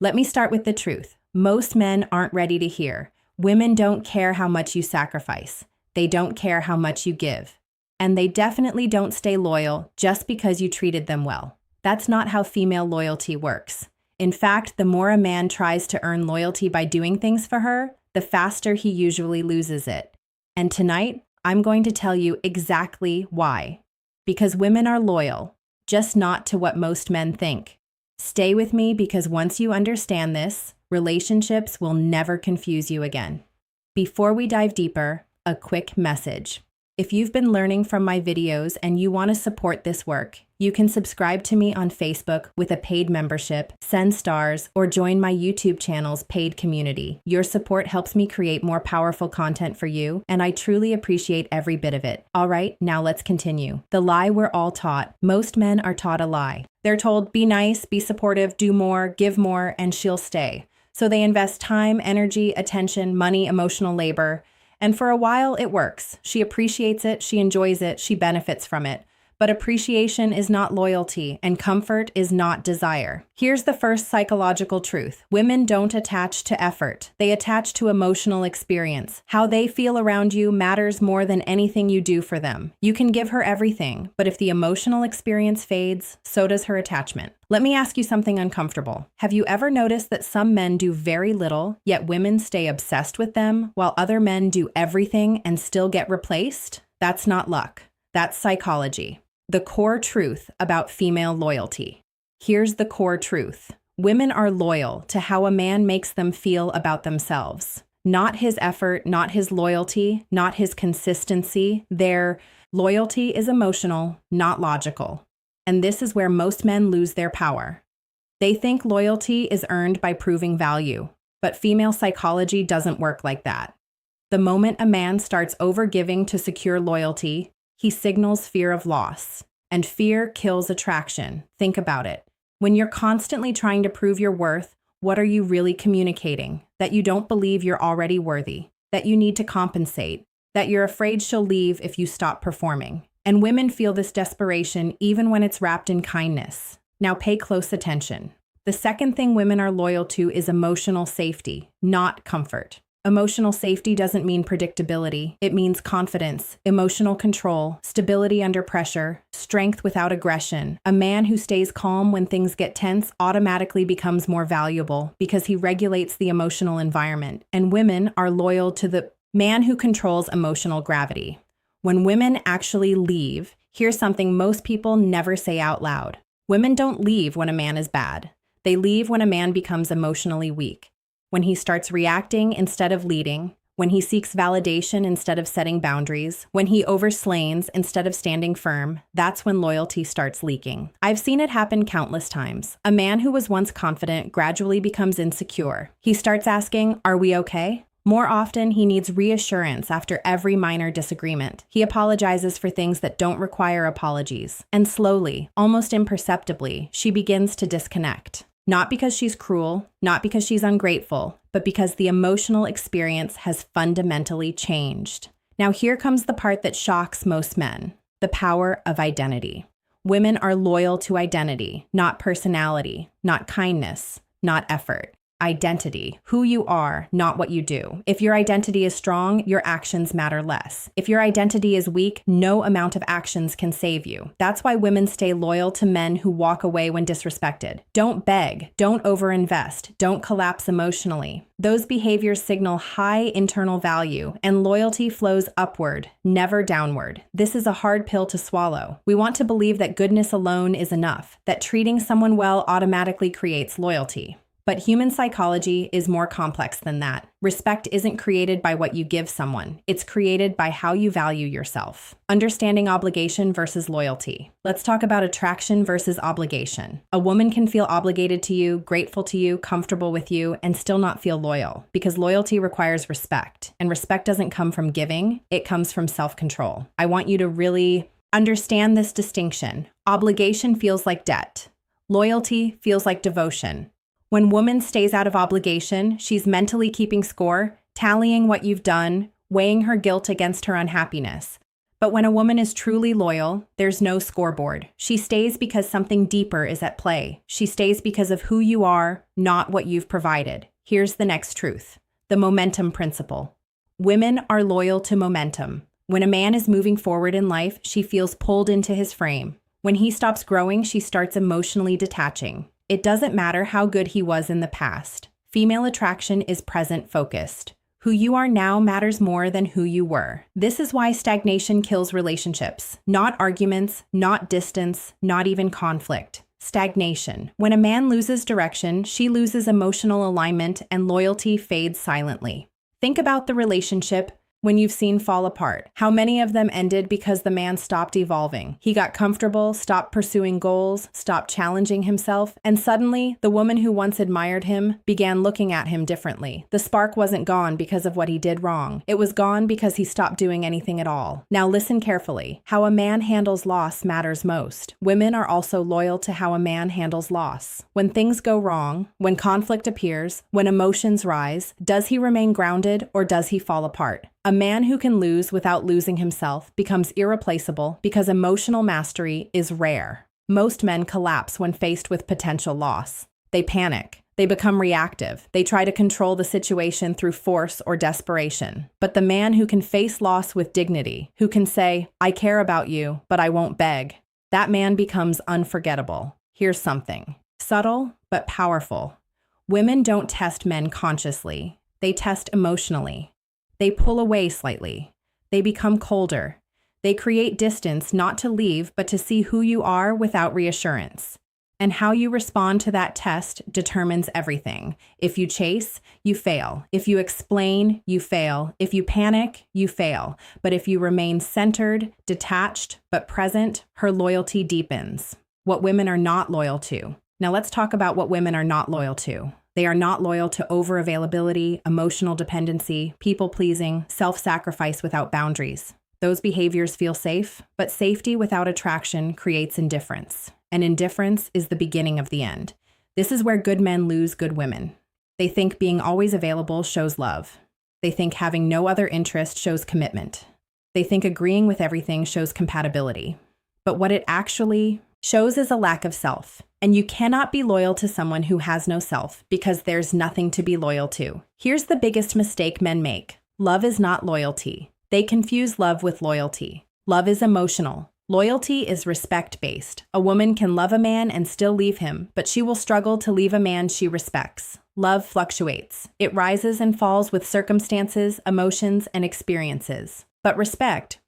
Let me start with the truth. Most men aren't ready to hear. Women don't care how much you sacrifice. They don't care how much you give. And they definitely don't stay loyal just because you treated them well. That's not how female loyalty works. In fact, the more a man tries to earn loyalty by doing things for her, the faster he usually loses it. And tonight, I'm going to tell you exactly why. Because women are loyal, just not to what most men think. Stay with me because once you understand this, relationships will never confuse you again. Before we dive deeper, a quick message. If you've been learning from my videos and you want to support this work, you can subscribe to me on Facebook with a paid membership, send stars, or join my YouTube channel's paid community. Your support helps me create more powerful content for you, and I truly appreciate every bit of it. All right, now let's continue. The lie we're all taught. Most men are taught a lie. They're told, be nice, be supportive, do more, give more, and she'll stay. So they invest time, energy, attention, money, emotional labor. And for a while, it works. She appreciates it, she enjoys it, she benefits from it. But appreciation is not loyalty, and comfort is not desire. Here's the first psychological truth. Women don't attach to effort. They attach to emotional experience. How they feel around you matters more than anything you do for them. You can give her everything, but if the emotional experience fades, so does her attachment. Let me ask you something uncomfortable. Have you ever noticed that some men do very little, yet women stay obsessed with them, while other men do everything and still get replaced? That's not luck. That's psychology. The core truth about female loyalty. Here's the core truth. Women are loyal to how a man makes them feel about themselves. Not his effort, not his loyalty, not his consistency. Their loyalty is emotional, not logical. And this is where most men lose their power. They think loyalty is earned by proving value, but female psychology doesn't work like that. The moment a man starts overgiving to secure loyalty, he signals fear of loss, and fear kills attraction. Think about it. When you're constantly trying to prove your worth, what are you really communicating? That you don't believe you're already worthy, that you need to compensate, that you're afraid she'll leave if you stop performing. And women feel this desperation even when it's wrapped in kindness. Now pay close attention. The second thing women are loyal to is emotional safety, not comfort. Emotional safety doesn't mean predictability. It means confidence, emotional control, stability under pressure, strength without aggression. A man who stays calm when things get tense automatically becomes more valuable because he regulates the emotional environment. And women are loyal to the man who controls emotional gravity. When women actually leave, here's something most people never say out loud. Women don't leave when a man is bad. They leave when a man becomes emotionally weak. When he starts reacting instead of leading, when he seeks validation instead of setting boundaries, when he overslains instead of standing firm, that's when loyalty starts leaking. I've seen it happen countless times. A man who was once confident gradually becomes insecure. He starts asking, "Are we okay?" More often, he needs reassurance after every minor disagreement. He apologizes for things that don't require apologies. And slowly, almost imperceptibly, she begins to disconnect. Not because she's cruel, not because she's ungrateful, but because the emotional experience has fundamentally changed. Now here comes the part that shocks most men, the power of identity. Women are loyal to identity, not personality, not kindness, not effort. Identity, who you are, not what you do. If your identity is strong, your actions matter less. If your identity is weak, no amount of actions can save you. That's why women stay loyal to men who walk away when disrespected. Don't beg, don't overinvest, don't collapse emotionally. Those behaviors signal high internal value, and loyalty flows upward, never downward. This is a hard pill to swallow. We want to believe that goodness alone is enough, that treating someone well automatically creates loyalty. But human psychology is more complex than that. Respect isn't created by what you give someone. It's created by how you value yourself. Understanding obligation versus loyalty. Let's talk about attraction versus obligation. A woman can feel obligated to you, grateful to you, comfortable with you, and still not feel loyal, because loyalty requires respect. And respect doesn't come from giving, it comes from self-control. I want you to really understand this distinction. Obligation feels like debt. Loyalty feels like devotion. When woman stays out of obligation, she's mentally keeping score, tallying what you've done, weighing her guilt against her unhappiness. But when a woman is truly loyal, there's no scoreboard. She stays because something deeper is at play. She stays because of who you are, not what you've provided. Here's the next truth: the momentum principle. Women are loyal to momentum. When a man is moving forward in life, she feels pulled into his frame. When he stops growing, she starts emotionally detaching. It doesn't matter how good he was in the past. Female attraction is present-focused. Who you are now matters more than who you were. This is why stagnation kills relationships. Not arguments, not distance, not even conflict. Stagnation. When a man loses direction, she loses emotional alignment and loyalty fades silently. Think about the relationship when you've seen fall apart. How many of them ended because the man stopped evolving? He got comfortable, stopped pursuing goals, stopped challenging himself, and suddenly, the woman who once admired him began looking at him differently. The spark wasn't gone because of what he did wrong. It was gone because he stopped doing anything at all. Now listen carefully. How a man handles loss matters most. Women are also loyal to how a man handles loss. When things go wrong, when conflict appears, when emotions rise, does he remain grounded or does he fall apart? A man who can lose without losing himself becomes irreplaceable because emotional mastery is rare. Most men collapse when faced with potential loss. They panic. They become reactive. They try to control the situation through force or desperation. But the man who can face loss with dignity, who can say, "I care about you, but I won't beg," that man becomes unforgettable. Here's something subtle but powerful. Women don't test men consciously. They test emotionally. They pull away slightly. They become colder. They create distance not to leave, but to see who you are without reassurance. And how you respond to that test determines everything. If you chase, you fail. If you explain, you fail. If you panic, you fail. But if you remain centered, detached, but present, her loyalty deepens. What women are not loyal to. Now let's talk about what women are not loyal to. They are not loyal to over-availability, emotional dependency, people-pleasing, self-sacrifice without boundaries. Those behaviors feel safe, but safety without attraction creates indifference. And indifference is the beginning of the end. This is where good men lose good women. They think being always available shows love. They think having no other interest shows commitment. They think agreeing with everything shows compatibility. But what it actually shows is a lack of self. And you cannot be loyal to someone who has no self because there's nothing to be loyal to. Here's the biggest mistake men make. Love is not loyalty. They confuse love with loyalty. Love is emotional. Loyalty is respect-based. A woman can love a man and still leave him, but she will struggle to leave a man she respects. Love fluctuates. It rises and falls with circumstances, emotions, and experiences. But respect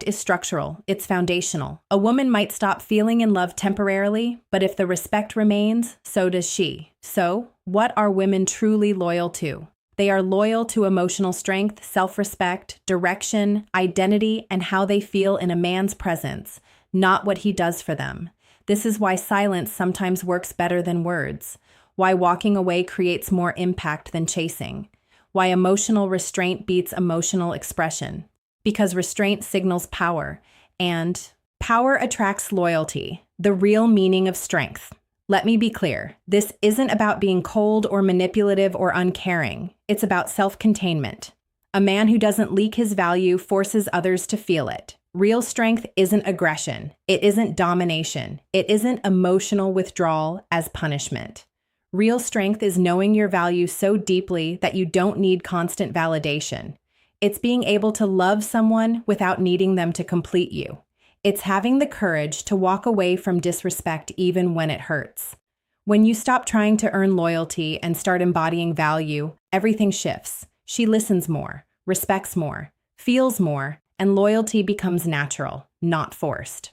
is structural, it's foundational. A woman might stop feeling in love temporarily, but if the respect remains, so does she. So, what are women truly loyal to? They are loyal to emotional strength, self-respect, direction, identity, and how they feel in a man's presence, not what he does for them. This is why silence sometimes works better than words, why walking away creates more impact than chasing, why emotional restraint beats emotional expression. Because restraint signals power, and power attracts loyalty, the real meaning of strength. Let me be clear, this isn't about being cold or manipulative or uncaring. It's about self-containment. A man who doesn't leak his value forces others to feel it. Real strength isn't aggression. It isn't domination. It isn't emotional withdrawal as punishment. Real strength is knowing your value so deeply that you don't need constant validation. It's being able to love someone without needing them to complete you. It's having the courage to walk away from disrespect even when it hurts. When you stop trying to earn loyalty and start embodying value, everything shifts. She listens more, respects more, feels more, and loyalty becomes natural, not forced.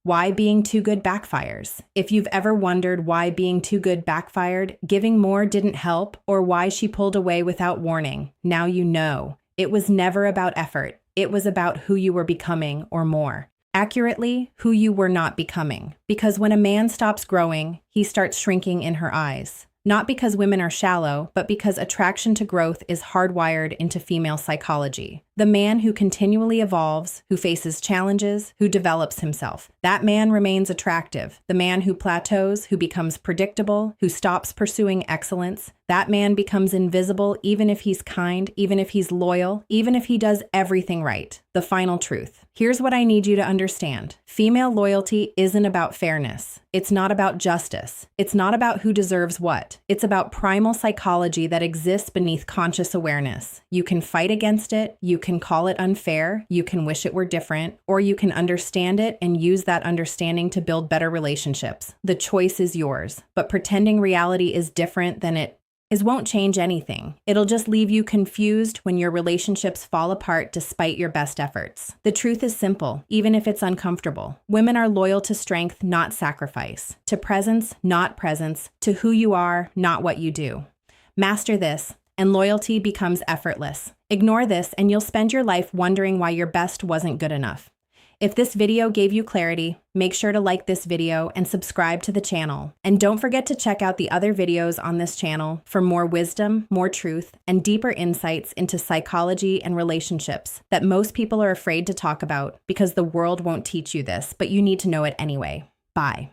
Why being too good backfires? If you've ever wondered why being too good backfired, giving more didn't help, or why she pulled away without warning, now you know. It was never about effort. It was about who you were becoming, or more accurately, who you were not becoming. Because when a man stops growing, he starts shrinking in her eyes. Not because women are shallow, but because attraction to growth is hardwired into female psychology. The man who continually evolves, who faces challenges, who develops himself. That man remains attractive. The man who plateaus, who becomes predictable, who stops pursuing excellence. That man becomes invisible even if he's kind, even if he's loyal, even if he does everything right. The final truth. Here's what I need you to understand. Female loyalty isn't about fairness. It's not about justice. It's not about who deserves what. It's about primal psychology that exists beneath conscious awareness. You can fight against it, you can call it unfair, you can wish it were different, or you can understand it and use that understanding to build better relationships. The choice is yours. But pretending reality is different than it won't change anything. It'll just leave you confused when your relationships fall apart despite your best efforts. The truth is simple, even if it's uncomfortable. Women are loyal to strength, not sacrifice. To presence, not presence. To who you are, not what you do. Master this, and loyalty becomes effortless. Ignore this, and you'll spend your life wondering why your best wasn't good enough. If this video gave you clarity, make sure to like this video and subscribe to the channel. And don't forget to check out the other videos on this channel for more wisdom, more truth, and deeper insights into psychology and relationships that most people are afraid to talk about because the world won't teach you this, but you need to know it anyway. Bye.